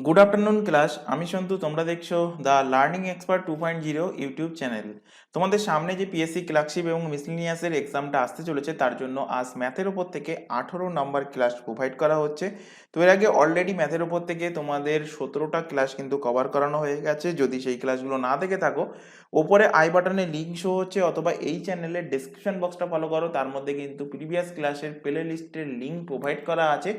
Good afternoon class. আমি সন্তু, তোমরা দেখছো the learning expert 2.0 YouTube channel. তোমাদের সামনে যে পিএসসি ক্লার্কশিপ এবং মিসলিনিয়াসের এক্সামটা আসতে চলেছে, তার জন্য আজ ম্যাথের ওপর থেকে 18 নাম্বার ক্লাস প্রোভাইড করা হচ্ছে। তো এর আগে অলরেডি ম্যাথের ওপর থেকে তোমাদের 17টা ক্লাস কিন্তু কভার করানো হয়ে গেছে। যদি সেই ক্লাসগুলো না দেখে থাকো, ওপরে আই বাটনে লিঙ্ক শো হচ্ছে, অথবা এই চ্যানেলের ডেসক্রিপশন বক্সটা ফলো করো, তার মধ্যে কিন্তু প্রিভিয়াস ক্লাসের প্লে লিস্টের লিঙ্ক প্রোভাইড করা আছে।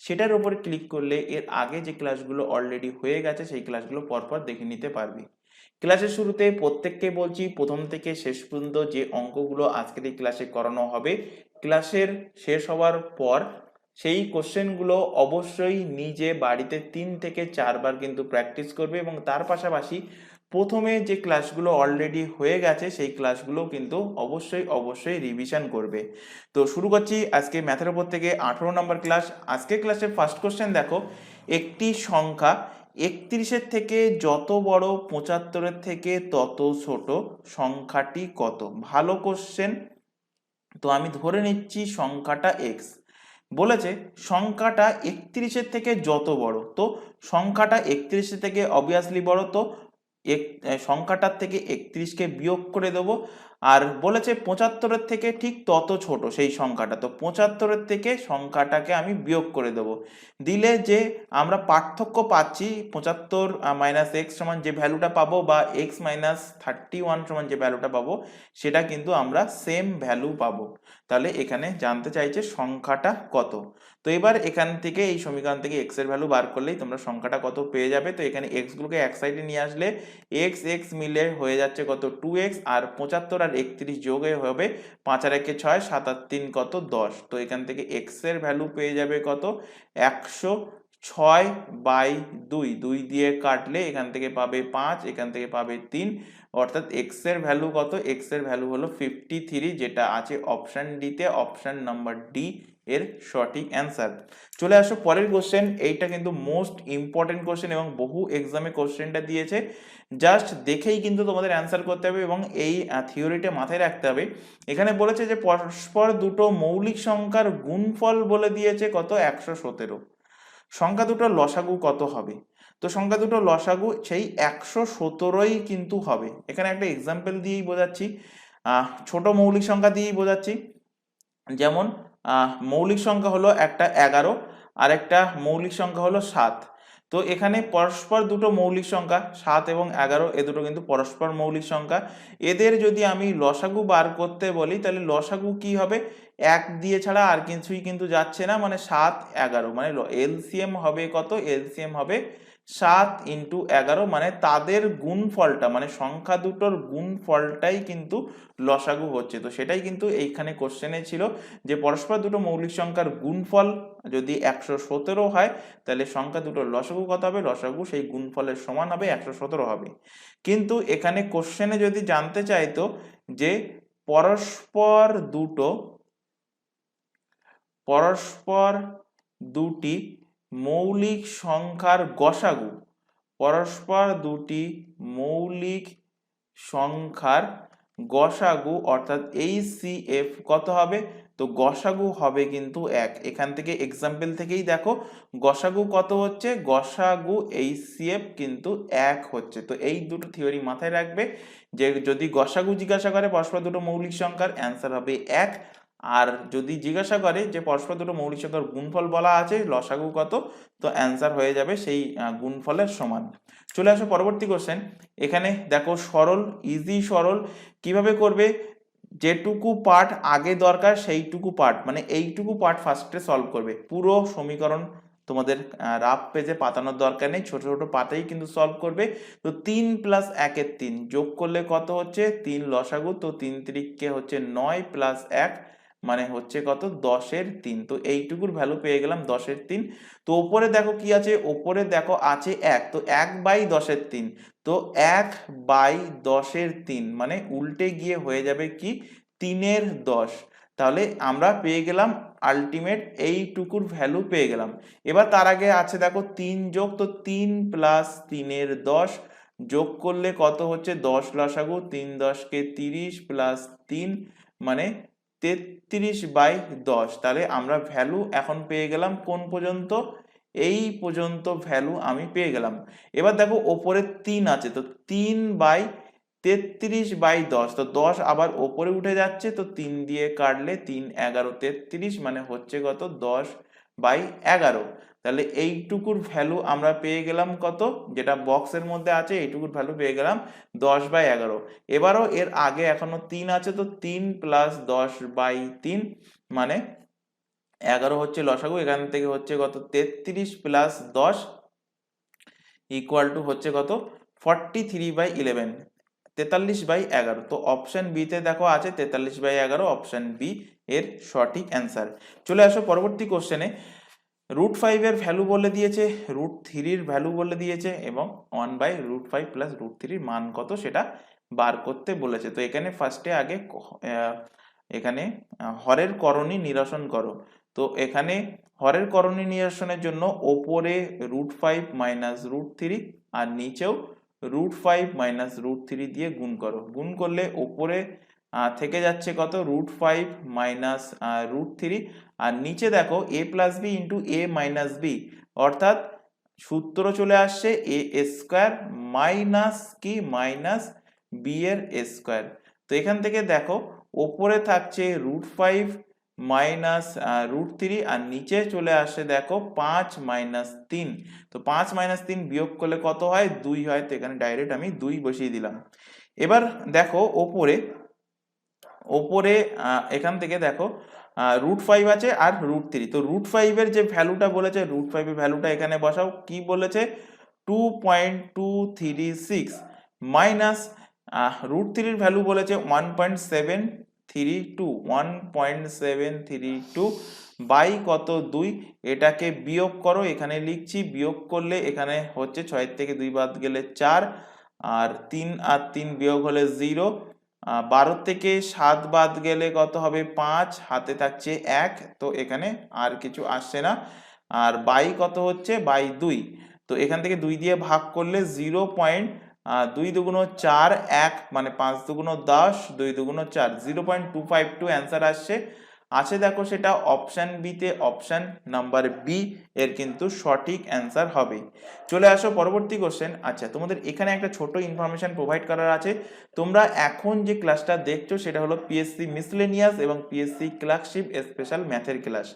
সেটার উপরে ক্লিক করলে এর আগে যে ক্লাসগুলো অলরেডি হয়ে গেছে সেই ক্লাসগুলো পরপর দেখে নিতে পারবি। ক্লাসের শুরুতে প্রত্যেককে বলছি, প্রথম থেকে শেষ পর্যন্ত যে অঙ্কগুলো আজকের এই ক্লাসে করানো হবে, ক্লাসের শেষ হওয়ার পর সেই কোশ্চেনগুলো অবশ্যই নিজে বাড়িতে 3 থেকে 4 বার কিন্তু প্র্যাকটিস করবে, এবং তার পাশাপাশি প্রথমে যে ক্লাসগুলো অলরেডি হয়ে গেছে সেই ক্লাসগুলো কিন্তু অবশ্যই রিভিশন করবে। তো শুরু করছি আজকে ম্যাথের উপর থেকে 18 নম্বর ক্লাস। আজকে ক্লাসের ফার্স্ট কোশ্চেন দেখো, একটি সংখ্যা 31-এর থেকে যত বড় 75-এর থেকে তত ছোট, সংখ্যাটি কত? ভালো কোশ্চেন। তো আমি ধরে নিচ্ছি সংখ্যাটা এক্স। বলেছে সংখ্যাটা 31-এর থেকে যত বড়, তো সংখ্যাটা 31-এর থেকে অবভিয়াসলি বড়, তো সংখ্যাটার থেকে 31কে বিয়োগ করে দেবো। আর বলেছে 75-এর থেকে ঠিক তত ছোট সেই সংখ্যাটা, তো 75-এর থেকে সংখ্যাটাকে আমি বিয়োগ করে দেবো। দিলে যে আমরা পার্থক্য পাচ্ছি, 75 মাইনাস এক্স সমান যে ভ্যালুটা পাবো, বা এক্স মাইনাস 31 সমান যে ভ্যালুটা পাবো, সেটা কিন্তু আমরা সেম ভ্যালু পাবো। তাহলে এখানে জানতে চাইছে সংখ্যাটা কত। তো এবার এখান থেকে এই সমীকরণ থেকে এক্স এর ভ্যালু বার করলেই তোমরা সংখ্যাটা কত পেয়ে যাবে। তো এখানে এক্স গুলোকে এক সাইডে নিয়ে আসলে এক্স এক্স মিলে হয়ে যাচ্ছে কত 2x, আর 75 আর 31 যোগে হবে 5 আর 1 6, 7 আর 3 কত 10। তো এখান থেকে এক্স এর ভ্যালু পেয়ে যাবে কত 106/2, 2 দিয়ে কাটলে এখান থেকে পাবে 5, এখান থেকে পাবে 3, অর্থাৎ এক্স এর ভ্যালু কত? এক্স এর ভ্যালু হলো 53, যেটা আছে অপশন ডি তে, অপশন নাম্বার ডি এর সঠিক অ্যান্সার। চলে আসো পরের কোশ্চেন। এইটা কিন্তু মোস্ট ইম্পর্টেন্ট কোশ্চেন এবং বহু এক্সামে কোশ্চেনটা দিয়েছে। জাস্ট দেখেই কিন্তু তোমাদের অ্যান্সার করতে হবে এবং এই থিওরিটা মাথায় রাখতে হবে। এখানে বলেছে যে পরস্পর দুটো মৌলিক সংখ্যার গুণফল বলে দিয়েছে কত 117। সংখ্যা দুটোর লসাগু কত হবে? তো সংখ্যা দুটোর লসাগু সেই 117ই কিন্তু হবে। এখানে একটা এক্সাম্পল দিয়েই বোঝাচ্ছি, ছোট মৌলিক সংখ্যা দিয়েই বোঝাচ্ছি। যেমন মৌলিক সংখ্যা হলো একটা 11, আর একটা মৌলিক সংখ্যা হলো 7। তো এখানে পরস্পর দুটো মৌলিক সংখ্যা 7 এবং 11, এ দুটো কিন্তু পরস্পর মৌলিক সংখ্যা। এদের যদি আমি লসাগু বার করতে বলি, তাহলে লসাগু কি হবে? 1 দিয়ে ছাড়া আর কিছুই কিন্তু যাচ্ছে না, মানে 7 11, মানে এলসিএম হবে কত? এলসিএম হবে 7 × 11, মানে তাদের গুণফলটা, মানে সংখ্যা দুটোর গুণফলটাই কিন্তু লসাগু হচ্ছে। তো সেটাই কিন্তু এইখানে কোশ্চেনে ছিল, যে পরস্পর দুটো মৌলিক সংখ্যার গুণফল যদি 117 হয়, তাহলে সংখ্যা দুটোর লসাগু কত হবে? লসাগু সেই গুণফলের সমান হবে 117 হবে। কিন্তু এখানে কোশ্চেনে যদি জানতে চাইতো যে পরস্পর দুটি মৌলিক সংখ্যার গসাগু, পরস্পর দুটি মৌলিক সংখ্যার গসাগু অর্থাৎ এইচসিএফ কত হবে? তো গসাগু হবে কিন্তু 1। এখান থেকে এক্সাম্পল থেকেই দেখো গসাগু কত হচ্ছে, গসাগু এইচসিএফ কিন্তু 1 হচ্ছে। তো এই দুটো থিওরি মাথায় রাখবে, যে যদি গসাগু জিজ্ঞাসা করে পরস্পর দুটো মৌলিক সংখ্যার, অ্যান্সার হবে 1। আর যদি জিজ্ঞাসা করে যে পরস্পর দুটো মৌলিক সংখ্যার গুণফল বলা আছে লসাগু কত, তো অ্যান্সার হয়ে যাবে সেই গুণফলের সমান। চলে আসো পরবর্তী কোশ্চেন। এখানে দেখো সরল, ইজি সরল কিভাবে করবে? যেটুকু পার্ট আগে দরকার সেইটুকু পার্ট, মানে এইটুকু পার্ট ফার্স্টে সলভ করবে। পুরো সমীকরণ তোমাদের রাফ পেজে পাতানোর দরকার নেই, ছোট ছোট পাতেই কিন্তু সলভ করবে। তো 3 + 1 এর 3 যোগ করলে কত হচ্ছে? 3 লসাগু, তো 3 3 হচ্ছে 9 + 1 মানে হচ্ছে কত? 10 এর 3। তো এইটুকুর ভ্যালু পেয়ে গেলাম 10 এর 3। তো ওপরে দেখো কি আছে? ওপরে দেখো আছে 1, তো 1/10 এর 3, তো 1/10 এর 3 মানে উল্টে গিয়ে হয়ে যাবে কি 3 এর 10। তাহলে আমরা পেয়ে গেলাম আলটিমেট এইটুকুর ভ্যালু পেয়ে গেলাম। এবার তার আগে আছে দেখো 3 যোগ, তো 3 + 3 এর 10 যোগ করলে কত হচ্ছে? 10 লসাগু, 3 10 কে 30 + 3 মানে 33/10। তাহলে আমরা ভ্যালু এখন পেয়ে গেলাম কোন পর্যন্ত? এই পর্যন্ত ভ্যালু আমি পেয়ে গেলাম। এবার দেখো ওপরে 3 আছে, তো 3/33/10, তো 10 আবার ওপরে উঠে যাচ্ছে, তো 3 দিয়ে কাটলে 3 11 33, মানে হচ্ছে কত 10/11। তাহলে এইটুকুর ভ্যালু আমরা পেয়ে গেলাম কত, যেটা বক্সের মধ্যে আছে এইটুকুর ভ্যালু পেয়ে গেলাম 10/11। এবারও এর আগে এখনো 3 আছে, তো 3 + 10/3 মানে 11 হচ্ছে লসাগু, এখান থেকে হচ্ছে কত 33 + 10 = হচ্ছে কত 43/11, 43/11। তো অপশন বি তে দেখো আছে 43/11, অপশন বি এর সঠিক অ্যান্সার। চলে আসো পরবর্তী কোশ্চেনে। √5 এর ভ্যালু বলে দিয়েছে, √3 এর ভ্যালু বলে দিয়েছে এবং 1/√5 + √3 এর মান কত সেটা বার করতে বলেছে। তো এখানে ফার্স্টে আগে এখানে হরের করণী নিরসন করো। তো এখানে হরের করণী নিরসনের জন্য ওপরে √5 - √3 আর নিচেও √5 - √3 দিয়ে গুণ করো। গুণ করলে ওপরে থেকে যাচ্ছে কত √5 - √3, আর নিচে দেখো a + b * a - b, অর্থাৎ সূত্র চলে আসছে a² মাইনাস কি মাইনাস b এর স্কোয়ার। তো এখান থেকে দেখো ওপরে থাকছে √5 - √3 আর নিচে চলে আসে দেখো 5 - 3। তো 5 - 3 বিয়োগ করলে কত হয় 2 হয়, তো এখানে ডাইরেক্ট আমি 2 বসিয়ে দিলাম। এবার দেখো ওপরে এখান থেকে দেখো √5 আছে আর √3, তো √5 এর যে ভ্যালুটা বলেছে √5 এর ভ্যালুটা এখানে বসাও, কি বলেছে 2.236 মাইনাস √3 এর ভ্যালু বলেছে 1.732 বাই কত 2, এটাকে বিয়োগ করো, এখানে লিখছি বিয়োগ করলে এখানে হচ্ছে 6 থেকে 2 বাদ গেলে 4, আর 3 আর 3 বিয়োগ হলে 0, 12 থেকে 7 বাদ গেলে কত হবে 5, হাতে থাকছে 1, তো এখানে আর কিছু আসছে না, আর বাই কত হচ্ছে বাই 2, তো এখান থেকে 2 দিয়ে ভাগ করলে 2 দুগুণ 4, 1 মানে 5 দুগুণ 10, 2 দুগুণ 4, 0.252 অ্যান্সার আসছে। দেখো সেটা অপশন বি তে, অপশন নাম্বার বি এর কিন্তু সঠিক অ্যান্সার হবে। চলে আসো পরবর্তী কোশ্চেন। আচ্ছা, তোমাদের এখানে একটা ছোট ইনফরমেশন প্রোভাইড করার আছে। তোমরা এখন যে ক্লাসটা দেখছো সেটা হলো পিএসসি মিসলেনিয়াস এবং পিএসসি ক্লার্কশিপ স্পেশাল ম্যাথের ক্লাস।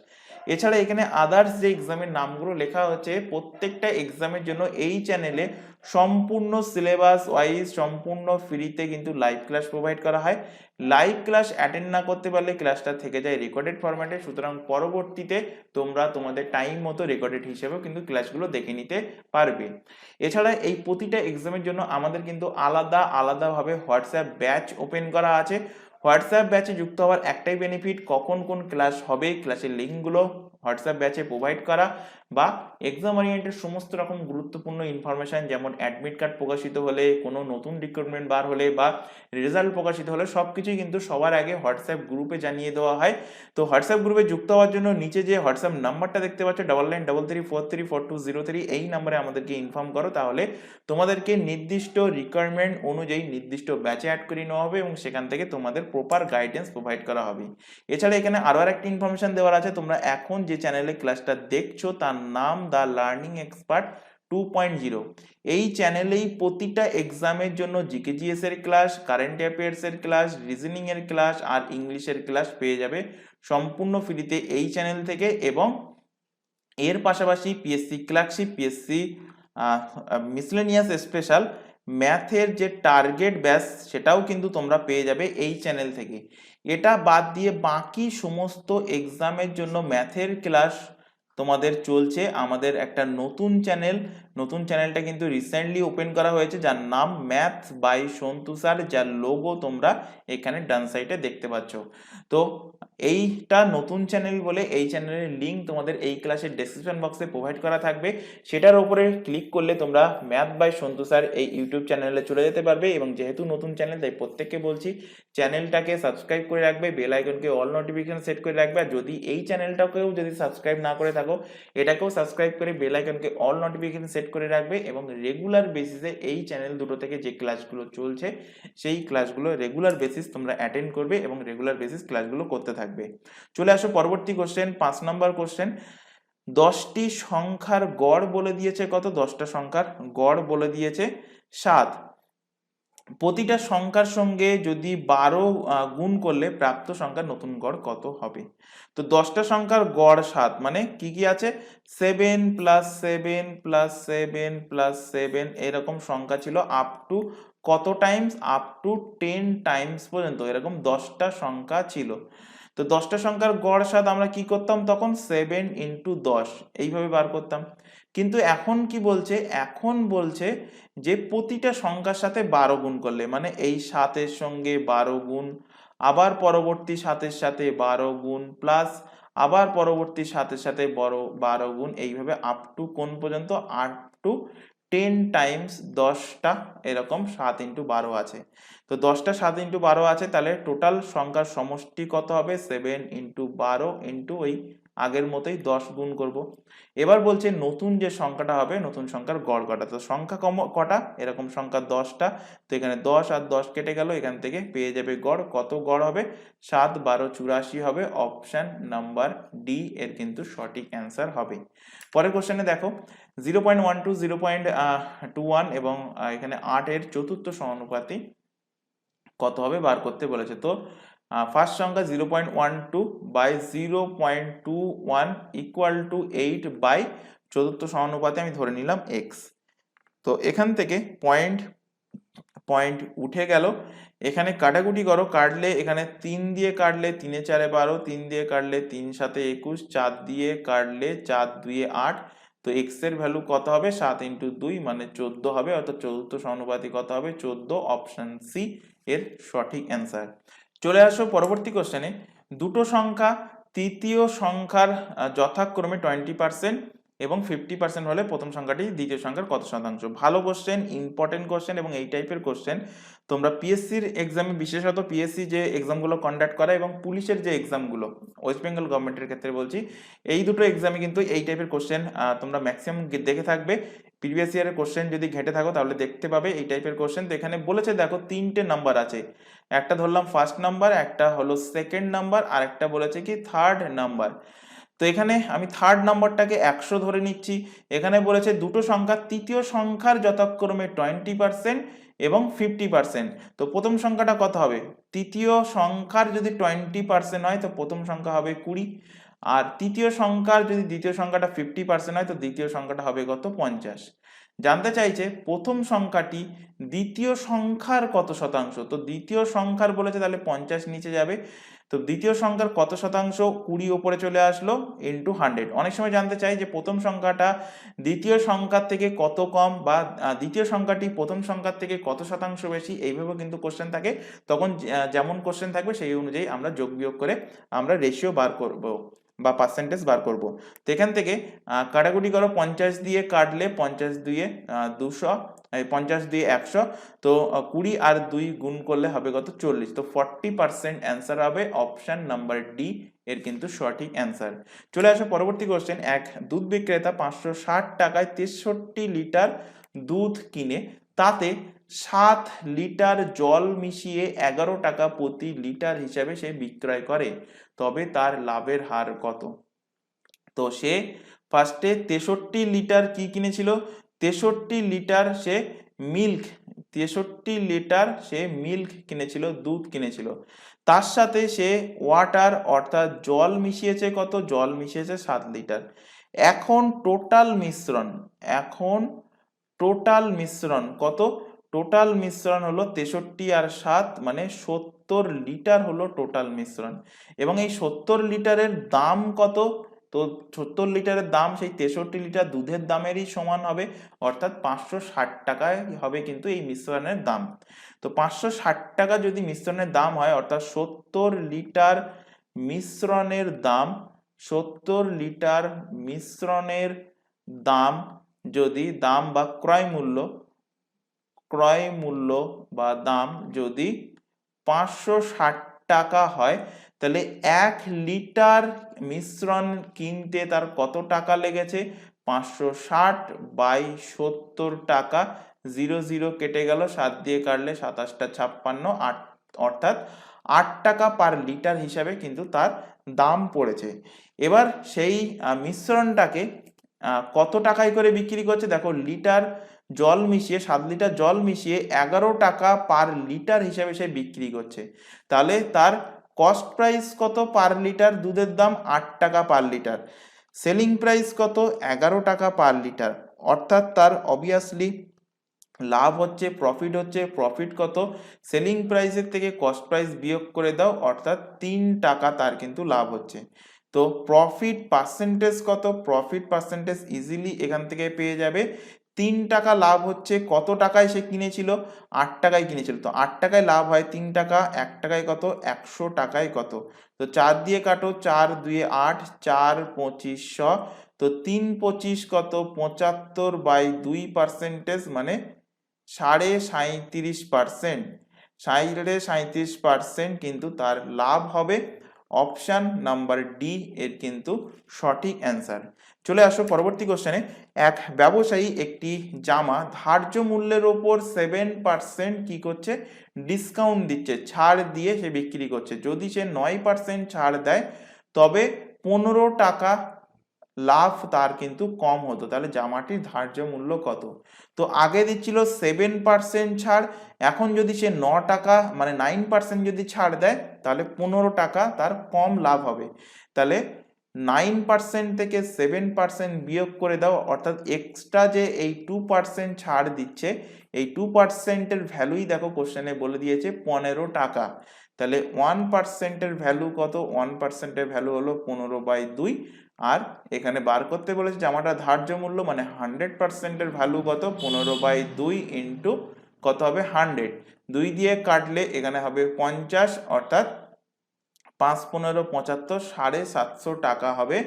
এছাড়া এখানে আদার্স যে এক্সামের নামগুলো লেখা হচ্ছে, প্রত্যেকটা এক্সামের জন্য এই চ্যানেলে সম্পূর্ণ সিলেবাস ওয়াইজ সম্পূর্ণ ফ্রিতে কিন্তু লাইভ ক্লাস প্রোভাইড করা হয়। লাইভ ক্লাস অ্যাটেন্ড না করতে পারলে ক্লাসটা থেকে যায় রেকর্ডেড ফরম্যাটে, সুতরাং পরবর্তীতে তোমরা তোমাদের টাইম মতো রেকর্ডেড হিসেবেও কিন্তু ক্লাসগুলো দেখে নিতে পারবে। এছাড়া এই প্রতিটা এক্সামের জন্য আমাদের কিন্তু আলাদাভাবে হোয়াটসঅ্যাপ ব্যাচ ওপেন করা আছে। হোয়াটসঅ্যাপ ব্যাচে যুক্ত হওয়ার একটাই বেনিফিট, কখন কোন ক্লাস হবে ক্লাসের লিঙ্কগুলো হোয়াটসঅ্যাপ ব্যাচে প্রোভাইড করা, বা এক্সাম ওরিয়েন্টেড সমস্ত রকম গুরুত্বপূর্ণ ইনফরমেশন যেমন অ্যাডমিট কার্ড প্রকাশিত হলে, কোনো নতুন রিক্রুটমেন্ট বার হলে বা রেজাল্ট প্রকাশিত হলে সবকিছুই কিন্তু সবার আগে হোয়াটসঅ্যাপ গ্রুপে জানিয়ে দেওয়া হয়। তো হোয়াটসঅ্যাপ গ্রুপে যুক্ত হওয়ার জন্য নিচে যে হোয়াটসঅ্যাপ নাম্বারটা দেখতে পাচ্ছ 9933434203, এই নাম্বারে আমাদেরকে ইনফর্ম করো, তাহলে তোমাদেরকে নির্দিষ্ট রিকোয়ারমেন্ট অনুযায়ী নির্দিষ্ট ব্যাচে অ্যাড করে নেওয়া হবে এবং সেখান থেকে তোমাদের প্রপার গাইডেন্স প্রোভাইড করা হবে। এছাড়া এখানে আরো একটা ইনফরমেশন দেওয়ার আছে, তোমরা এখন যে চ্যানেলে ক্লাসটা দেখছো তার নাম দ্য লার্নিং এক্সপার্ট 2.0। এই চ্যানেলেই প্রতিটা এক্সামের জন্য জিকেজিএস এর ক্লাস, কারেন্ট অ্যাফেয়ার্স এর ক্লাস, রিজনিং এর ক্লাস আর ইংলিশের ক্লাস পেয়ে যাবে সম্পূর্ণ ফ্রিতে এই চ্যানেল থেকে। এবং এর পাশাপাশি PSC clerkship, PSC miscellaneous special ম্যাথের যে টার্গেট ব্যাচ সেটাও কিন্তু তোমরা পেয়ে যাবে এই চ্যানেল থেকে। এটা বাদ দিয়ে বাকি সমস্ত এক্সামের জন্য ম্যাথের ক্লাস তোমাদের চলছে আমাদের একটা নতুন চ্যানেলটা কিন্তু রিসেন্টলি ওপেন করা হয়েছে, যার নাম ম্যাথ বাই সন্তু স্যার, যার লোগো তোমরা এখানে ডান সাইডে দেখতে পাচ্ছ। তো এইটা নতুন চ্যানেল বলে এই চ্যানেলের লিঙ্ক তোমাদের এই ক্লাসের ডেসক্রিপশন বক্সে প্রোভাইড করা থাকবে, সেটার উপরে ক্লিক করলে তোমরা ম্যাথ বাই সন্তু স্যার এই ইউটিউব চ্যানেলে চলে যেতে পারবে। এবং যেহেতু নতুন চ্যানেল তাই প্রত্যেককে বলছি চ্যানেলটাকে সাবস্ক্রাইব করে রাখবে, বেল আইকনকে অল নোটিফিকেশন সেট করে রাখবে, আর যদি এই চ্যানেলটাকেও যদি সাবস্ক্রাইব না করে থাকো এটাকেও সাবস্ক্রাইব করে বেল আইকনকে অল নোটিফিকেশন সেট করে রাখবে। এবং রেগুলার বেসিসে এই চ্যানেল দুটো থেকে যে ক্লাসগুলো চলছে সেই ক্লাসগুলো রেগুলার বেসিস তোমরা অ্যাটেন্ড করবে এবং রেগুলার বেসিস ক্লাসগুলো করতে থাকবে। চলে আসো পরবর্তী কোশ্চেন, 5 নম্বর কোশ্চেন। 10টি সংখ্যার গড় বলে দিয়েছে কত, 10টা সংখ্যার গড় বলে দিয়েছে 7। প্রতিটা সংখ্যার সঙ্গে যদি 12 গুণ করলে প্রাপ্ত সংখ্যার নতুন গড় কত হবে। তো 10টা সংখ্যার গড় 7, মানে কি কি আছে, 7 + 7 + 7 + 7 এরকম সংখ্যা ছিল আপ টু কত টাইমস, আপ টু 10 টাইমস পর্যন্ত এরকম 10টা সংখ্যা ছিল। তো 10টা সংখ্যার গড় 7 আমরা কি করতাম তখন, 7 × 10 এইভাবে বার করতাম। কিন্তু এখন কি বলছে, এখন বলছে যে প্রতিটা সংখ্যার সাথে 12 গুণ করলে, মানে এই 7-এর সঙ্গে 12 গুণ, আবার পরবর্তী 7-এর সাথে 12 গুণ, প্লাস আবার পরবর্তী 7-এর সাথে 12 গুণ, এইভাবে আপ টু কোন পর্যন্ত, আপ টু 10 টাইমস 10টা এরকম 7 × 12 আছে। তো 10টা 7 × 12 আছে, তাহলে টোটাল সংখ্যার সমষ্টি কত হবে, 7 × 12 × ওই আগের মতোই 10 গুণ করব। এবার বলছে নতুন যে সংখ্যাটা হবে, নতুন সংখ্যার গড় কটা। তো সংখ্যা কটা, এরকম সংখ্যা 10টা। তো এখানে 10 আর 10 কেটে গেল, এখান থেকে পেয়ে যাবে গড়, কত গড় হবে, 7 × 12 = 84 হবে। অপশন নাম্বার ডি এর কিন্তু সঠিক অ্যান্সার হবে। পরের কোশ্চেনে দেখো 0.12 0.21 এবং এখানে 8 এর চতুর্থ সমানুপাতি কত হবে বার করতে বলেছে। তো ফার্স্ট সংখ্যা 0.12 বাই 0.21 = 8 বাই চতুর্থ সমানুপাতে আমি ধরে নিলাম x। তো এখান থেকে পয়েন্ট উঠে গেল, এখানে কাটাকুটি করো, কাটলে এখানে 3 দিয়ে কাটলে 3 × 4 = 12, 3 দিয়ে কাটলে 3 × 7 = 21, 4 দিয়ে কাটলে 4 × 2 = 8। তো x এর ভ্যালু কত হবে, 7 × 2 মানে 14 হবে, অর্থাৎ চতুর্থ সমানুপাতি কত হবে, 14। অপশন সি এর সঠিক অ্যান্সার। চলে আসো পরবর্তী কোশ্চেনে, দুটো সংখ্যা তৃতীয় সংখ্যার যথাক্রমে 20% এবং 50% হলে প্রথম সংখ্যাটি দ্বিতীয় সংখ্যার কত শতাংশ। ভালো কোশ্চেন, ইম্পর্টেন্ট কোশ্চেন, এবং এই টাইপের কোশ্চেন তোমরা পিএসসির এক্সামে, বিশেষত পিএসসি যে এক্সামগুলো কন্ডাক্ট করে এবং পুলিশের যে এক্সামগুলো, ওয়েস্ট বেঙ্গল গভর্নমেন্টের ক্ষেত্রে বলছি, এই দুটো এক্সামে কিন্তু এই টাইপের কোশ্চেন তোমরা ম্যাক্সিমাম দেখে থাকবে। প্রিভিয়াস ইয়ারের কোশ্চেন যদি ঘেটে থাকো তাহলে দেখতে পাবে এই টাইপের কোশ্চেন। তো এখানে বলেছে দেখো 3টে নাম্বার আছে, একটা ধরলাম ফার্স্ট নাম্বার, একটা হলো সেকেন্ড নাম্বার, আর একটা বলেছে কি থার্ড নাম্বার। তো এখানে আমি থার্ড নাম্বারটাকে 100 ধরে নিচ্ছি। এখানে বলেছে দুটো সংখ্যা তৃতীয় সংখ্যার যথাক্রমে 20% এবং 50%। তো প্রথম সংখ্যাটা কত হবে, তৃতীয় সংখ্যার যদি 20% হয় তো প্রথম সংখ্যা হবে 20, আর তৃতীয় সংখ্যার যদি দ্বিতীয় সংখ্যাটা 50% হয় তো দ্বিতীয় সংখ্যাটা হবে কত, 50। জানতে চাইছে প্রথম সংখ্যাটি দ্বিতীয় সংখ্যার কত শতাংশ। তো দ্বিতীয় সংখ্যার বলেছে, তাহলে 50 নিচে যাবে। তো দ্বিতীয় সংখ্যার কত শতাংশ, 20 উপরে চলে আসলো, ইন্টু 100। অনেক সময় জানতে চাই যে প্রথম সংখ্যাটা দ্বিতীয় সংখ্যার থেকে কত কম, বা দ্বিতীয় সংখ্যাটি প্রথম সংখ্যার থেকে কত শতাংশ বেশি, এইভাবে কিন্তু কোশ্চেন থাকে। তখন যেমন কোশ্চেন থাকবে সেই অনুযায়ী আমরা যোগ বিয়োগ করে আমরা রেশিও বার করব বা পার্সেন্টেজ বার করব। তো এখান থেকে কাটাকুটি করো, 50 দিয়ে কাটলে 50 2 200, 50 2 100। তো 20 আর 2 গুণ করলে হবে কত, 40। তো 40% অ্যান্সার হবে। অপশন নাম্বার ডি এর কিন্তু সঠিক অ্যান্সার। চলে আসো পরবর্তী কোশ্চেন। এক দুধ বিক্রেতা 560 টাকায় 63 লিটার দুধ কিনে তাতে 7 লিটার জল মিশিয়ে 11 টাকা প্রতি লিটার হিসাবে সে বিক্রয় করে, তবে তার লাভের হার কত। তো সে ফার্স্টে 63 লিটার কি কিনেছিল, 63 লিটার সে মিল্ক, 63 লিটার সে মিল্ক কিনেছিল, দুধ কিনেছিল। তার সাথে সে ওয়াটার অর্থাৎ জল মিশিয়েছে কত, জল মিশিয়েছে 7 লিটার। এখন টোটাল মিশ্রণ কত, টোটাল মিশ্রণ হলো 63 আর 7 মানে 70 লিটার হলো টোটাল মিশ্রণ। এবং এই 70 লিটারের দাম কত, তো 70 লিটারের দাম সেই 63 লিটার দুধের দামেরই সমান হবে, অর্থাৎ 560 টাকায় হবে কিন্তু এই মিশ্রণের দাম। তো 560 টাকা যদি মিশ্রণের দাম হয়, অর্থাৎ 70 লিটার মিশ্রণের দাম, 70 লিটার মিশ্রণের দাম যদি দাম বা ক্রয় মূল্য বা দাম যদি 560 টাকা হয়, তাহলে 1 লিটার মিশ্রণ কিনতে তার কত টাকা লেগেছে, 560 বাই 70 টাকা, 0 0 কেটে গেল, 7 দিয়ে কাটলে 27 টা 56, অর্থাৎ 8 টাকা পার লিটার হিসাবে কিন্তু তার দাম পড়েছে। এবার সেই মিশ্রণটাকে কত টাকায় করে বিক্রি করছে, দেখো লিটার জল মিশিয়ে 7 লিটার জল মিশিয়ে 11 টাকা পার লিটার হিসেবে সে বিক্রি করছে। তাহলে তার কস্ট প্রাইস কত পার লিটার, দুধের দাম 8 টাকা পার লিটার, সেলিং প্রাইস কত 11 টাকা পার লিটার, অর্থাৎ তার অবভিয়াসলি লাভ হচ্ছে, প্রফিট হচ্ছে। প্রফিট কত, সেলিং প্রাইসের থেকে কস্ট প্রাইস বিয়োগ করে দাও, অর্থাৎ 3 টাকা তার কিন্তু লাভ হচ্ছে। তো প্রফিট পার্সেন্টেজ কত, প্রফিট পার্সেন্টেজ ইজিলি এখান থেকে পেয়ে যাবে। 3 টাকা লাভ হচ্ছে, কত টাকায় সে কিনেছিল, 8 টাকায় কিনেছিল, তো 8 টাকায় লাভ হয় 3 টাকা, 1 টাকায় কত, 100 টাকায় কত, তো 4 দিয়ে কাটো, 4 2 8, 4 2500, তো 3 25 কত, 75/2%, মানে 37.5%, 37.5% কিন্তু তার লাভ হবে। অপশান নাম্বার ডি এর কিন্তু সঠিক অ্যান্সার। চলে আসো পরবর্তী কোশ্চেনে। এক ব্যবসায়ী একটি জামা ধার্য মূল্যের ওপর 7% কি করছে, ডিসকাউন্ট দিচ্ছে, ছাড় দিয়ে সে বিক্রি করছে। যদি সে 9% ছাড় দেয় তবে 15 টাকা লাভ তার কিন্তু কম হতো। তাহলে জামাটির ধার্য মূল্য কত, তো আগে দিচ্ছিল 7% ছাড়, এখন যদি সে 9 টাকা মানে 9% যদি ছাড় দেয় তাহলে 15 টাকা তার কম লাভ হবে। তাহলে 9% থেকে 7% বিয়োগ করে দাও, অর্থাৎ এক্সট্রা যে এই 2% ছাড় দিচ্ছে, এই 2%-এর ভ্যালুই দেখো কোশ্চেনে বলে দিয়েছে 15 টাকা। তাহলে 1%-এর ভ্যালু কত, 1%-এর ভ্যালু হলো 15/2, আর এখানে বার করতে বলেছে জামাটা ধার্য মূল্য মানে 100%-এর ভ্যালু কত, 15/2 ইন্টু কত হবে 100, 2 দিয়ে কাটলে এখানে হবে 50, অর্থাৎ 5 15 75, 750 টাকা হবে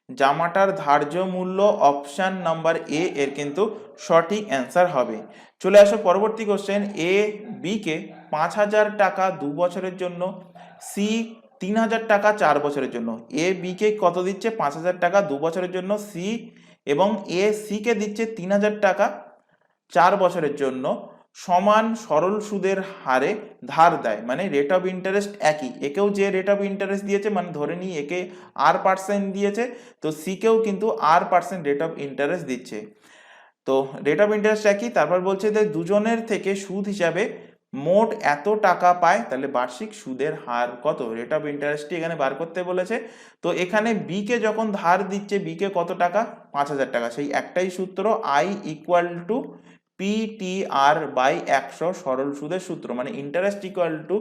জামাটার ধার্য মূল্য। অপশান নাম্বার এ এর কিন্তু সঠিক অ্যান্সার হবে। চলে আসো পরবর্তী কোশ্চেন। এ বি কে 5,000 টাকা 2 বছরের জন্য, সি 3,000 টাকা 4 বছরের জন্য। এ বি কে কত দিচ্ছে, 5,000 টাকা 2 বছরের জন্য, সি এবং এ সি কে দিচ্ছে 3,000 টাকা 4 বছরের জন্য, সমান সরল সুদের হারে ধার দেয়, মানে রেট অফ ইন্টারেস্ট একই। একেও যে রেট অফ ইন্টারেস্ট দিয়েছে, মানে ধরে নিই একে R% দিয়েছে, তো সি কেও কিন্তু R% রেট অফ ইন্টারেস্ট দিচ্ছে। তো রেট অফ ইন্টারেস্ট একই। তারপর বলছে যে দুজনের থেকে সুদ হিসাবে মোট এত টাকা পায়, তাহলে বার্ষিক সুদের হার কত, রেট অফ ইন্টারেস্টটি এখানে বার করতে বলেছে। তো এখানে বি কে যখন ধার দিচ্ছে, বি কে কত টাকা, 5,000 টাকা, সেই একটাই সূত্র, I = PTR/100, সরল সুদের সূত্র, মানে ইন্টারেস্ট ইকুয়াল টু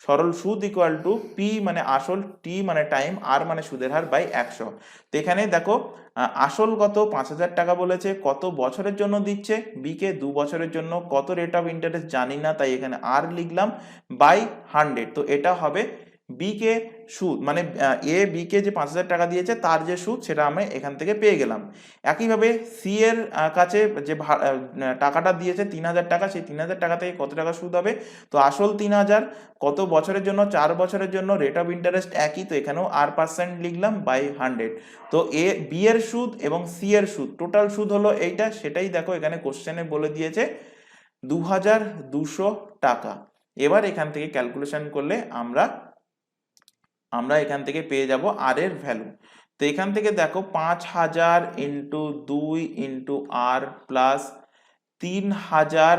সরল সুদ ইকুয়াল টু পি মানে আসল, টি মানে টাইম, আর মানে সুদের হার বাই 100। তো এখানে দেখো আসল কত 5,000 টাকা বলেছে, কত বছরের জন্য দিচ্ছে, বি কে 2 বছরের জন্য, কত রেট অফ ইন্টারেস্ট জানি না তাই এখানে আর লিখলাম, বাই 100। তো এটা হবে বি কে সুদ, মানে এ বি কে যে 5,000 টাকা দিয়েছে তার যে সুদ সেটা আমরা এখান থেকে পেয়ে গেলাম। একইভাবে সি এর কাছে যে টাকাটা দিয়েছে 3,000 টাকা, সেই 3,000 টাকা থেকে কত টাকা সুদ হবে, তো আসল 3,000, কত বছরের জন্য, 4 বছরের জন্য, রেট অফ ইন্টারেস্ট একই, তো এখানেও R% লিখলাম বাই 100। তো এ বি এর সুদ এবং সি এর সুদ, টোটাল সুদ হলো এইটা, সেটাই দেখো এখানে কোশ্চেনে বলে দিয়েছে 2,200 টাকা। এবার এখান থেকে ক্যালকুলেশন করলে আমরা এখান থেকে পেয়ে যাব আর এর ভ্যালু। তো এখান থেকে দেখো 5,000 ইন্টু 2 ইন্টু আর প্লাস 3,000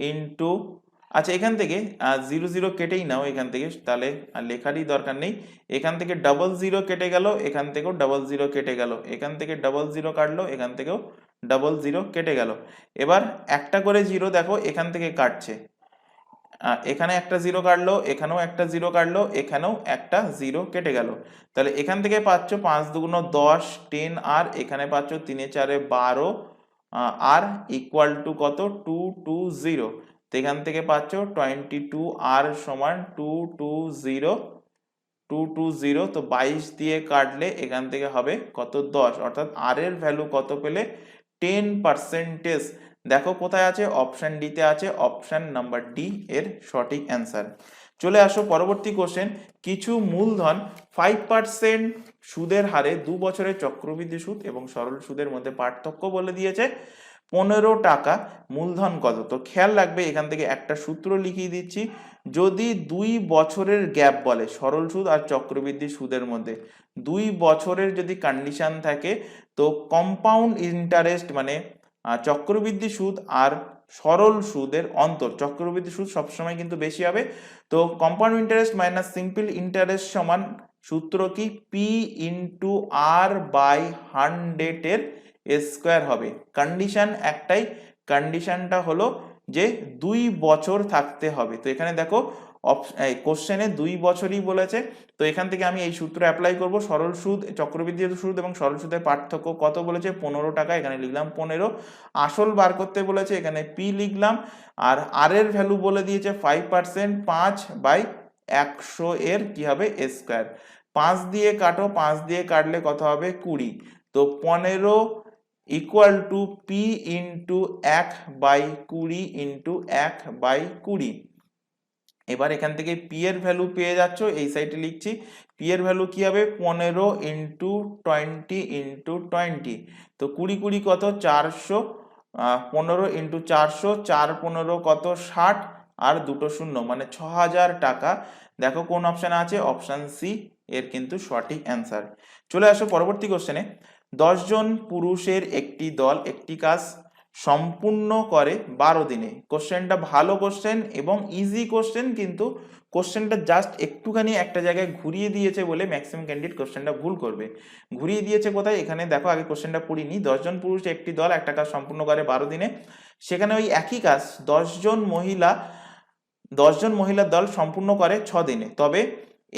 ইন্টু, আচ্ছা এখান থেকে 0 0 কেটেই নাও এখান থেকে, তাহলে আর লেখারই দরকার নেই। এখান থেকে 00 কেটে গেল, এখান থেকেও 00 কেটে গেল, এখান থেকে 00 কাটলো, এখান থেকেও 00 কেটে গেল। এবার একটা করে জিরো দেখো এখান থেকে কাটছে, এখানে একটা জিরো কাটলো, এখানেও একটা জিরো কাটলো, এখানেও একটা জিরো কেটে গেল। তাহলে এখান থেকে পাচ্ছ 5 2 10, 10 আর এখানে পাচ্ছ 3 4 12, আর ইকুয়াল টু কত, 220। তো এখান থেকে পাচ্ছ 22 আর সমান 220। তো 22 দিয়ে কাটলে এখান থেকে হবে কত, 10, অর্থাৎ আর এর ভ্যালু কত পেলে, 10%। দেখো কোথায় আছে, অপশন ডিতে আছে, অপশন নাম্বার ডি এর সঠিক অ্যান্সার। চলে আসো পরবর্তী কোশ্চেন। কিছু মূলধন 5% সুদের হারে 2 বছরের চক্রবৃদ্ধি সুদ এবং সরল সুদের মধ্যে পার্থক্য বলে দিয়েছে। 15 টাকা, মূলধন কত? তো খেয়াল রাখবে এখান থেকে একটা সূত্র লিখিয়ে দিচ্ছি। যদি 2 বছরের গ্যাপ বলে সরল সুদ আর চক্রবৃদ্ধি সুদের মধ্যে, 2 বছরের যদি কন্ডিশন থাকে, তো কম্পাউন্ড ইন্টারেস্ট মানে চক্রবৃদ্ধি সুদ আর সরল সুদের অন্তর, চক্রবৃদ্ধি সুদ সবসময় কিন্তু বেশি হবে। তো compound interest minus simple interest সমান সূত্র কি? পি ইন্টু আর বাই 100 এর স্কোয়ার হবে। কন্ডিশন একটাই, কন্ডিশনটা হলো যে 2 বছর থাকতে হবে। তো এখানে দেখো কোশ্চেনে 2 বছরই বলেছে, তো এখান থেকে আমি এই সূত্র অ্যাপ্লাই করব। সরল সুদ, চক্রবৃদ্ধি সুদ এবং সরল সুদের পার্থক্য কত বলেছে? 15 টাকা, এখানে লিখলাম 15। আসল বার করতে বলেছে, এখানে পি লিখলাম। আর আর এর ভ্যালু বলে দিয়েছে 5%, 5/100 এর কি হবে? স্কোয়ার। 5 দিয়ে কাটো, 5 দিয়ে কাটলে কত হবে? 20। তো 15 equal to P into 1/20 into 1/20। এবার এখান থেকে পি এর ভ্যালু পেয়ে যাচ্ছ, এই সাইডে লিখছি। পি এর ভ্যালু কি হবে? 15 ইন্টু 20 ইন্টু 20। তো 20 20 কত? 400। 15 ইন্টু 400, 4 15 কত? 60, আর দুটো শূন্য মানে 6000 টাকা। দেখো কোন অপশন আছে? অপশন সি এর কিন্তু সঠিক অ্যান্সার। চলে আসো পরবর্তী কোশ্চেনে। 10 জন পুরুষের একটি দল একটি কাজ সম্পূর্ণ করে 12 দিনে। কোশ্চেনটা ভালো কোশ্চেন এবং ইজি কোশ্চেন, কিন্তু কোশ্চেনটা জাস্ট একটুখানি একটা জায়গায় ঘুরিয়ে দিয়েছে বলে ম্যাক্সিমাম ক্যান্ডিডেট কোশ্চেনটা ভুল করবে। ঘুরিয়ে দিয়েছে কোথায়? এখানে দেখো, আগে কোশ্চেনটা পড়িনি। 10 জন পুরুষ একটি দল একটা কাজ সম্পূর্ণ করে 12 দিনে। সেখানে ওই একই কাজ 10 জন মহিলার দল সম্পূর্ণ করে 6 দিনে। তবে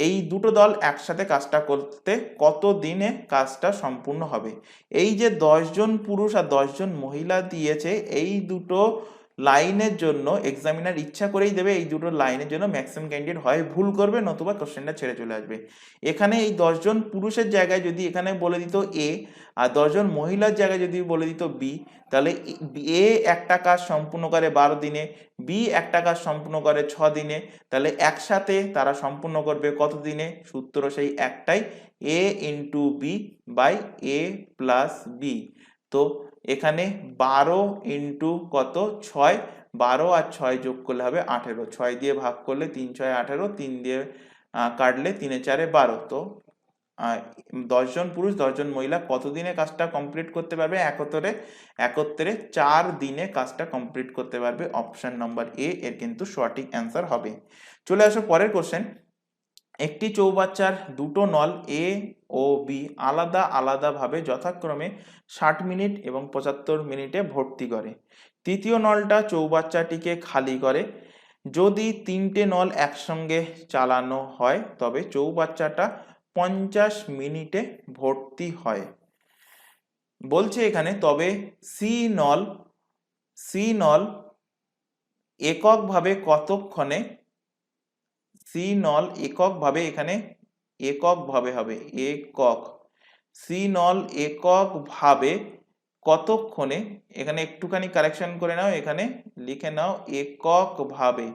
এই দুটো দল একসাথে কাজটা করতে কত দিনে কাজটা সম্পূর্ণ হবে? এই যে 10 জন পুরুষ আর 10 জন মহিলা দিয়েছে, এই দুটো লাইনের জন্য এক্সামিনার ইচ্ছা করেই দেবে, এই দুটো লাইনের জন্য ম্যাক্সিমাম ক্যান্ডিডেট হয় ভুল করবে, নতুবা কোশ্চেনটা ছেড়ে চলে আসবে। এখানে এই 10 জন পুরুষের জায়গায় যদি এখানে বলে দিত এ, আর 10 জন মহিলার জায়গায় যদি বলে দিত বি, তাহলে এ একটা কাজ সম্পূর্ণ করে 12 দিনে, বি একটা কাজ সম্পূর্ণ করে 6 দিনে, তাহলে একসাথে তারা সম্পূর্ণ করবে কত দিনে? সূত্র সেই একটাই, A into B by A plus B. তো এখানে 12 ইন্টু কত? 6, 12 আর 6 যোগ করলে হবে 18, 6 দিয়ে ভাগ করলে 3 6 18, 3 দিয়ে কাটলে 3 4 12। তো 10 জন পুরুষ 10 জন মহিলা কত দিনে কাজটা কমপ্লিট করতে পারবে? একত্রে 4 দিনে কাজটা কমপ্লিট করতে পারবে। অপশন নাম্বার এ এর কিন্তু সঠিক অ্যান্সার হবে। চলে আসো পরের কোশ্চেন। একটি চৌবাচ্চার দুটো নল এ ও বি আলাদা আলাদা ভাবে যথাক্রমে 60 মিনিট এবং 75 মিনিটে ভর্তি করে। তৃতীয় নলটা চৌবাচ্চাটিকে খালি করে। যদি 3টে নল একসঙ্গে চালানো হয় তবে চৌবাচ্চাটা 50 মিনিটে ভর্তি হয়। বলছে এখানে, তবে সি নল এককভাবে কতক্ষণে, সি নল এককভাবে, এখানে এককভাবে হবে, সি নল এককভাবে কতক্ষণে, এখানে একটুখানি কারেকশন করে নাও, এখানে লিখে নাও এককভাবে।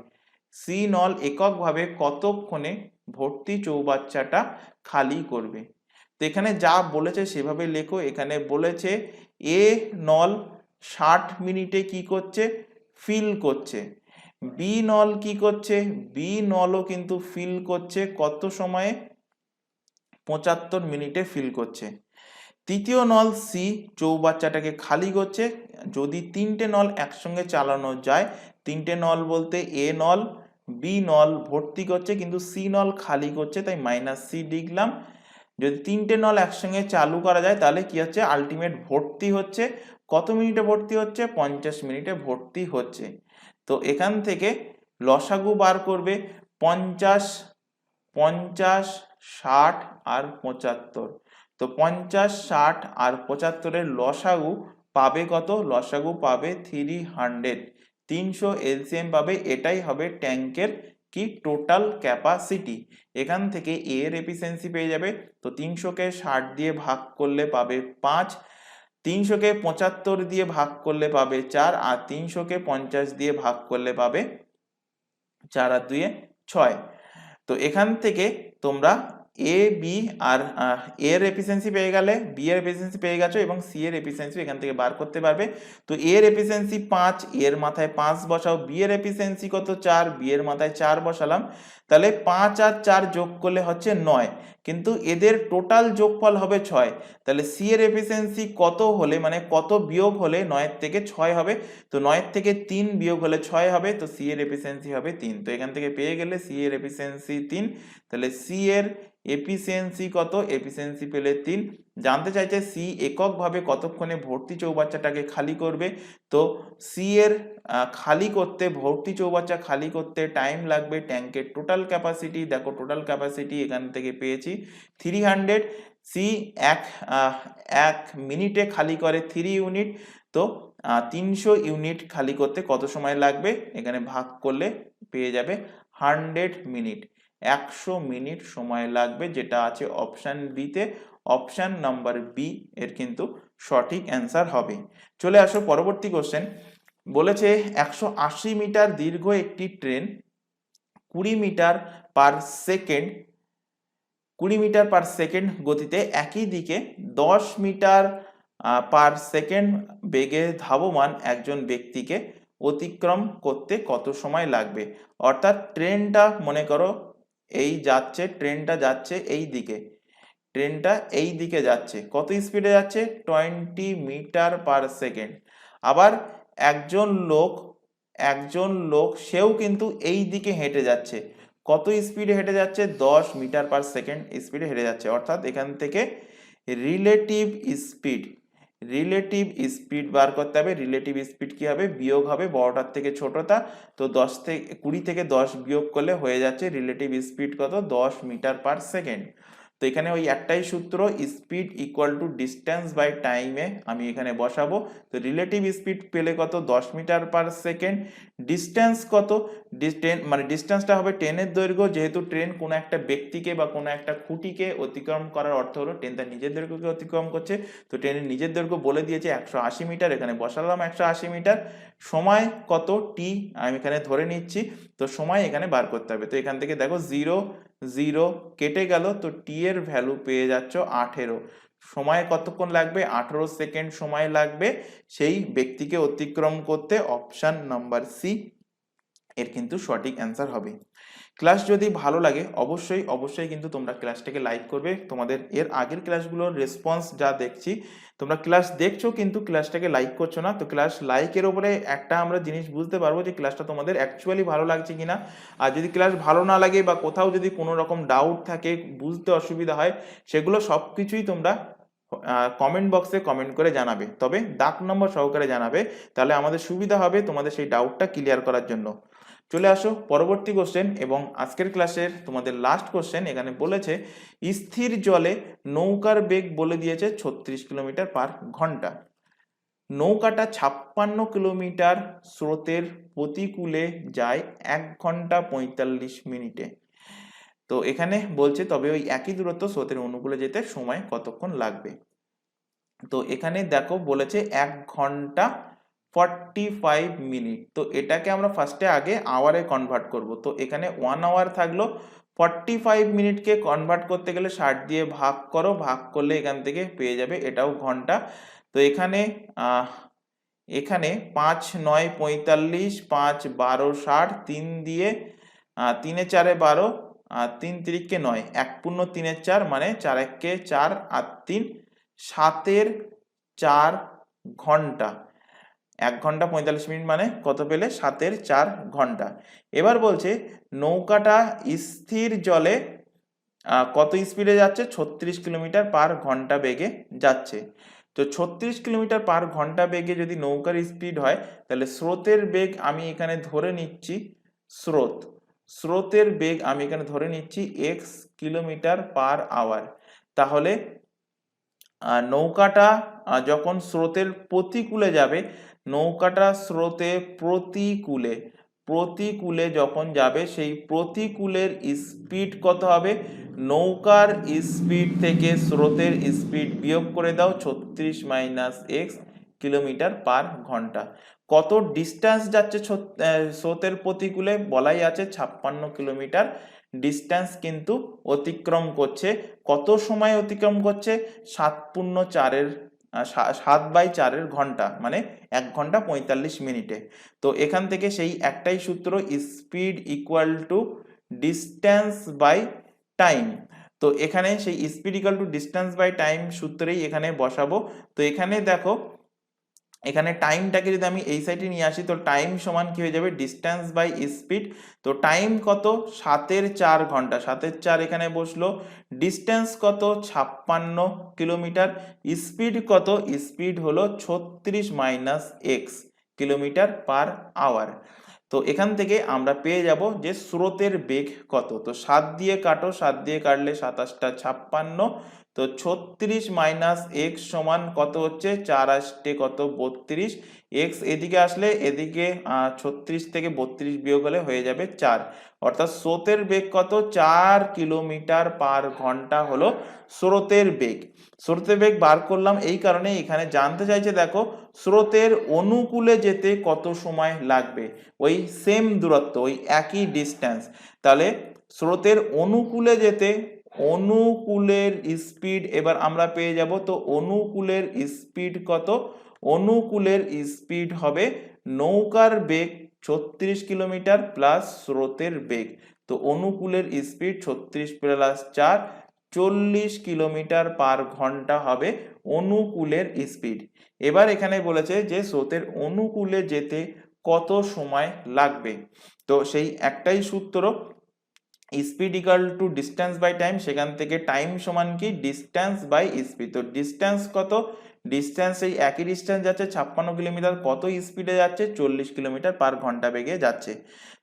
সি নল এককভাবে কতক্ষণে ভর্তি চৌবাচ্চাটা খালি করবে। তো এখানে যা বলেছে সেভাবে লেখো। এখানে বলেছে এ নল 60 মিনিটে কি করছে? ফিল করছে। বি নল কি করছে? বি নলও কিন্তু ফিল করছে কত সময়ে? 75 মিনিটে ফিল করছে। তৃতীয় নল সি চৌবাচ্চাটাকে খালি করছে। যদি 3টে নল একসঙ্গে চালানো যায়, 3টে নল বলতে এ নল, বি নল ভর্তি করছে কিন্তু সি নল খালি করছে, তাই মাইনাস সি লিখলাম। যদি 3টে নল একসঙ্গে চালু করা যায় তাহলে কি হচ্ছে? আলটিমেট ভর্তি হচ্ছে কত মিনিটে ভর্তি হচ্ছে? 50 মিনিটে ভর্তি হচ্ছে। তো এখান থেকে লসাগু বার করবে। 50, 60 আর 75। তো 50, 60 আর 75-এর লসাগু পাবে কত? লসাগু পাবে 300, 300 এলসিএম পাবে। এটাই হবে ট্যাঙ্কের কি টোটাল ক্যাপাসিটি। এখান থেকে এ এর এফিসিয়েন্সি পেয়ে যাবে। তো 300-কে 60 দিয়ে ভাগ করলে পাবে 5, 300-কে 75 দিয়ে ভাগ করলে পাবে 4, আর 300-কে 50 দিয়ে ভাগ করলে পাবে 4 আর 2 6। তো এখান থেকে তোমরা এ বি আর এর এফিসিয়েন্সি পেয়ে গেলে বি এর এফিসিয়েন্সি পেয়ে গেছো এবং সি এর এফিসিয়েন্সি এখান থেকে বার করতে পারবে। তো এর এফিসিয়েন্সি 5, এর মাথায় 5 বসাও, বি এর এফিসিয়েন্সি কত 4, বি এর মাথায় 4 বসালাম, তাহলে 5 আর 4 যোগ করলে হচ্ছে 9, কিন্তু এদের টোটাল যোগফল হবে 6। তাহলে সি এর এফিসিয়েন্সি কত হলে মানে কত বিয়োগ হলে 9 থেকে 6 হবে, তো 9 থেকে 3 বিয়োগ হলে 6 হবে, তো সি এর এফিসিয়েন্সি হবে 3। তো এখান থেকে পেয়ে গেলে সি এর এফিসিয়েন্সি 3, তাহলে সি এর এফিসিয়েন্সি কত, এফিসিয়েন্সি পেলে 3। জানতে চাইছে সি এককভাবে কতক্ষণে ভর্তি চৌবাচ্চাটাকে খালি করবে। তো সি এর খালি করতে, ভর্তি চৌবাচ্চা খালি করতে টাইম লাগবে, ট্যাঙ্কের টোটাল ক্যাপাসিটি দেখো, টোটাল ক্যাপাসিটি এখান থেকে পেয়েছি 300। সি এক মিনিটে খালি করে 3 ইউনিট, তো 300 ইউনিট খালি করতে কত সময় লাগবে, এখানে ভাগ করলে পেয়ে যাবে 100 মিনিট, 100 মিনিট সময় লাগবে, যেটা আছে অপশন বিতে। অপশন নাম্বার বি এর কিন্তু সঠিক অ্যান্সার হবে। চলে আসো পরবর্তী কোশ্চেন। বলেছে 180 মিটার দীর্ঘ একটি train 20 metre per second 20 metre per second গতিতে একই দিকে 10 মিটার পার সেকেন্ড বেগে ধাবমান একজন ব্যক্তিকে অতিক্রম করতে কত সময় লাগবে। অর্থাৎ ট্রেনটা মনে করো এই যাচ্ছে, ট্রেনটা যাচ্ছে এই দিকে, ট্রেনটা এই দিকে যাচ্ছে, কত স্পিডে যাচ্ছে 20 মিটার পার সেকেন্ড। আবার একজন লোক সেও কিন্তু এই দিকে হেঁটে যাচ্ছে, কত স্পিডে হেঁটে যাচ্ছে 10 মিটার পার সেকেন্ড স্পিডে হেঁটে যাচ্ছে। অর্থাৎ এখান থেকে রিলেটিভ স্পিড বার করতে হবে। রিলেটিভ স্পিড কি হবে, বিয়োগ হবে বড়টার থেকে ছোটটা, তো 20 থেকে 10 বিয়োগ করলে হয়ে যাচ্ছে রিলেটিভ স্পিড কত 10 মিটার পার সেকেন্ড। তো এখানে ওই একটাই সূত্র, speed equal to distance by টাইমে আমি এখানে বসাবো। তো রিলেটিভ স্পিড পেলে কত 10 মিটার পার সেকেন্ড, ডিস্টেন্স কত, মানে ডিস্টেন্সটা হবে ট্রেনের দৈর্ঘ্য, যেহেতু ট্রেন কোনো একটা ব্যক্তিকে বা কোনো একটা খুঁটিকে অতিক্রম করার অর্থ হলো ট্রেন তার নিজের দৈর্ঘ্যকে অতিক্রম করছে, তো ট্রেনের নিজের দৈর্ঘ্য বলে দিয়েছে 180 মিটার, এখানে বসালাম 180 মিটার। সময় কত টি আমি এখানে ধরে নিচ্ছি, তো সময় এখানে বার করতে হবে। তো এখান থেকে দেখো 0 0 কেটে গেল, তো টি এর ভ্যালু পেয়ে যাচ্ছ 18। সময় কতক্ষণ লাগবে 18 সেকেন্ড সময় লাগবে সেই ব্যক্তিকে অতিক্রম করতে। অপশন নাম্বার সি এর কিন্তু সঠিক অ্যান্সার হবে। ক্লাস যদি ভালো লাগে অবশ্যই কিন্তু তোমরা ক্লাসটাকে লাইক করবে। তোমাদের এর আগের ক্লাসগুলোর রেসপন্স যা দেখছি, তোমরা ক্লাস দেখছো কিন্তু ক্লাসটাকে লাইক করছো না। তো ক্লাস লাইকের উপরে একটা আমরা জিনিস বুঝতে পারবো যে ক্লাসটা তোমাদের অ্যাকচুয়ালি ভালো লাগছে কিনা। আর যদি ক্লাস ভালো না লাগে বা কোথাও যদি কোনো রকম ডাউট থাকে, বুঝতে অসুবিধা হয়, সেগুলো সব কিছুই তোমরা কমেন্ট বক্সে কমেন্ট করে জানাবে, তবে দাগ নম্বর সহকারে জানাবে, তাহলে আমাদের সুবিধা হবে তোমাদের সেই ডাউটটা ক্লিয়ার করার জন্য। চলে আসো পরবর্তী কোশ্চেন এবং আজকের ক্লাসের তোমাদের লাস্ট কোশ্চেন। এখানে বলেছে স্থির জলে নৌকার বেগ বলে দিয়েছে 36 কিলোমিটার পার ঘন্টা। নৌকাটা 56 কিলোমিটার স্রোতের প্রতিকূলে যায় 1 ঘন্টা 45 মিনিটে। তো এখানে বলছে তবে ওই একই দূরত্ব স্রোতের অনুকূলে যেতে সময় কতক্ষণ লাগবে। তো এখানে দেখো বলেছে 1 ঘন্টা 45 মিনিট, তো এটাকে আমরা ফার্স্টে আগে আওয়ারে কনভার্ট করব। তো এখানে 1 আওয়ার থাকলো, 45 মিনিটকে কনভার্ট করতে গেলে 60 দিয়ে ভাগ করো, ভাগ করলে এখান থেকে পেয়ে যাবে এটাও ঘন্টা। তো এখানে 5 9 45, 5 12 60, 3 দিয়ে 3 4 12, 3 3 9, 1 পূর্ণ 3 4 মানে 4 1 4 আর 3 7 4 ঘন্টা। 1 ঘন্টা 45 মিনিট মানে কত পেলে 7 4 ঘন্টা। এবার বলছে নৌকাটা স্থির জলে কত স্পিডে যাচ্ছে 36 কিলোমিটার পার ঘন্টা বেগে যাচ্ছে। তো 36 কিলোমিটার পার ঘন্টা বেগে যদি নৌকার স্পিড হয়, তাহলে স্রোতের বেগ আমি এখানে ধরে নিচ্ছি, স্রোতের বেগ আমি এখানে ধরে নিচ্ছি x কিলোমিটার পার আওয়ার। তাহলে নৌকাটা যখন স্রোতের প্রতিকূলে যাবে, নৌকাটা স্রোতে প্রতিকূলে যখন যাবে, সেই প্রতিকূলের স্পিড কত হবে, নৌকার স্পিড থেকে স্রোতের স্পিড বিয়োগ করে দাও 36 মাইনাস x কিলোমিটার পার ঘন্টা। কত ডিস্টেন্স যাচ্ছে স্রোতের প্রতিকূলে বলাই আছে 56 কিলোমিটার, ডিস্টেন্স কিন্তু অতিক্রম করছে। কত সময় অতিক্রম করছে? 7×4 7/4 ঘন্টা, মানে 1 ঘন্টা 45 মিনিটে। তো এখান থেকে সেই একটাই সূত্র, speed equal to distance by time. তো এখানে সেই speed equal to distance by time সূত্রেই এখানে বসাবো। তো এখানে দেখো, এখানে টাইমটাকে যদি আমি এই সাইডে নিয়ে আসি, তো টাইম সমান কি হয়ে যাবে? Distance by speed. তো টাইম কত? 7/4 ঘন্টা, 7/4 এখানে বসলো। ডিস্টেন্স কত? 56 কিলোমিটার। স্পিড কত? স্পিড হলো 36 minus x kilometre per hour. তো এখান থেকে আমরা পেয়ে যাব যে স্রোতের বেগ কত। তো 7 দিয়ে কাটো, 7 দিয়ে কাটলে 27টা 56। তো 36 মাইনাস এক্স সমান কত হচ্ছে? 4 আসতে কত? 32। এক্স এদিকে আসলে এদিকে 36 থেকে 32 বিয়োগ হলে হয়ে যাবে 4। অর্থাৎ স্রোতের বেগ কত? 4 কিলোমিটার পার ঘন্টা হলো স্রোতের বেগ। স্রোতের বেগ বার করলাম এই কারণে, এখানে জানতে চাইছে দেখো স্রোতের অনুকূলে যেতে কত সময় লাগবে। ওই সেম দূরত্ব, ওই একই ডিস্টেন্স। তাহলে স্রোতের অনুকূলে যেতে অনুকূলের স্পিড এবার আমরা পেয়ে যাব। তো অনুকূলের স্পিড কত? অনুকূলের স্পিড হবে নৌকার বেগ 36 কিলোমিটার প্লাস স্রোতের বেগ। তো অনুকূলের স্পিড 36 প্লাস 4, 40 কিলোমিটার পার ঘন্টা হবে অনুকূলের স্পিড। এবার এখানে বলেছে যে স্রোতের অনুকূলে যেতে কত সময় লাগবে। তো সেই একটাই সূত্র, speed equal to distance by time. সেখান থেকে টাইম সমান কি? Distance by speed. তো ডিস্টেন্স কত? ডিস্টেন্স এই একই ডিস্টেন্স যাচ্ছে 56 কিলোমিটার, কত স্পিডে যাচ্ছে? 40 কিলোমিটার পার ঘন্টা বেগে যাচ্ছে।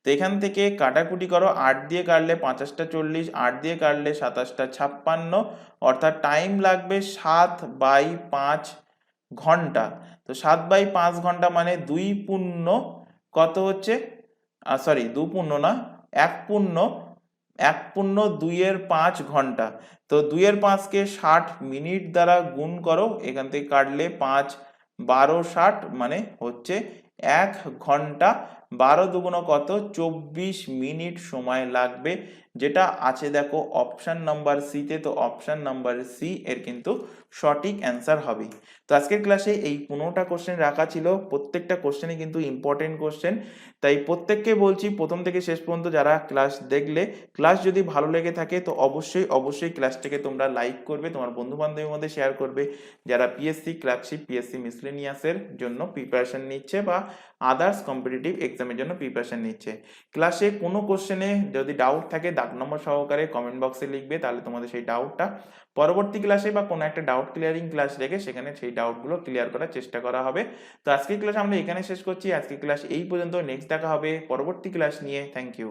তো এখান থেকে কাটাকুটি করো, 8 দিয়ে কাটলে 5টা 40, 8 দিয়ে কাটলে 27টা 56, অর্থাৎ টাইম লাগবে 7/5 ঘন্টা। তো 7/5 ঘন্টা মানে 2 পূর্ণ কত হচ্ছে? সরি 2 পূর্ণ না, 1/2 ঘন্টা। তো 2/5 কে 60 মিনিট দ্বারা গুণ করো, এখান থেকে কাটলে 5 12 60 মানে হচ্ছে 1 ঘন্টা। 12 দুগুণ কত? 24 মিনিট সময় লাগবে, যেটা আছে দেখো অপশন নাম্বার সি তে। তো অপশন নাম্বার সি এর কিন্তু সঠিক অ্যান্সার হবে। তো আজকের ক্লাসে এই 15টা কোশ্চেন রাখা ছিল। প্রত্যেকটা কোশ্চেনই কিন্তু ইম্পর্টেন্ট কোশ্চেন, তাই প্রত্যেককে বলছি প্রথম থেকে শেষ পর্যন্ত যারা ক্লাস দেখলে, ক্লাস যদি ভালো লেগে থাকে তো অবশ্যই ক্লাসটাকে তোমরা লাইক করবে, তোমার বন্ধু বান্ধবের মধ্যে শেয়ার করবে যারা পিএসসি ক্লার্কশিপ, পিএসসি মিসলেনিয়াসের জন্য প্রিপারেশন নিচ্ছে বা আদার্স কম্পিটিটিভ এক্সামের জন্য প্রিপারেশন নিচ্ছে। ক্লাসে কোনো কোশ্চেনে যদি ডাউট থাকে দাগ নম্বর সহকারে কমেন্ট বক্সে লিখবে, তাহলে তোমাদের সেই ডাউটটা পরবর্তী ক্লাসে বা কোনো একটা ডাউট ক্লিয়ারিং ক্লাস রেখে সেখানে সেই ডাউটগুলো ক্লিয়ার করার চেষ্টা করা হবে। তো আজকের ক্লাস আমরা এখানে শেষ করছি। আজকের ক্লাস এই পর্যন্ত। নেক্সট দেখা হবে পরবর্তী ক্লাস নিয়ে। Thank you.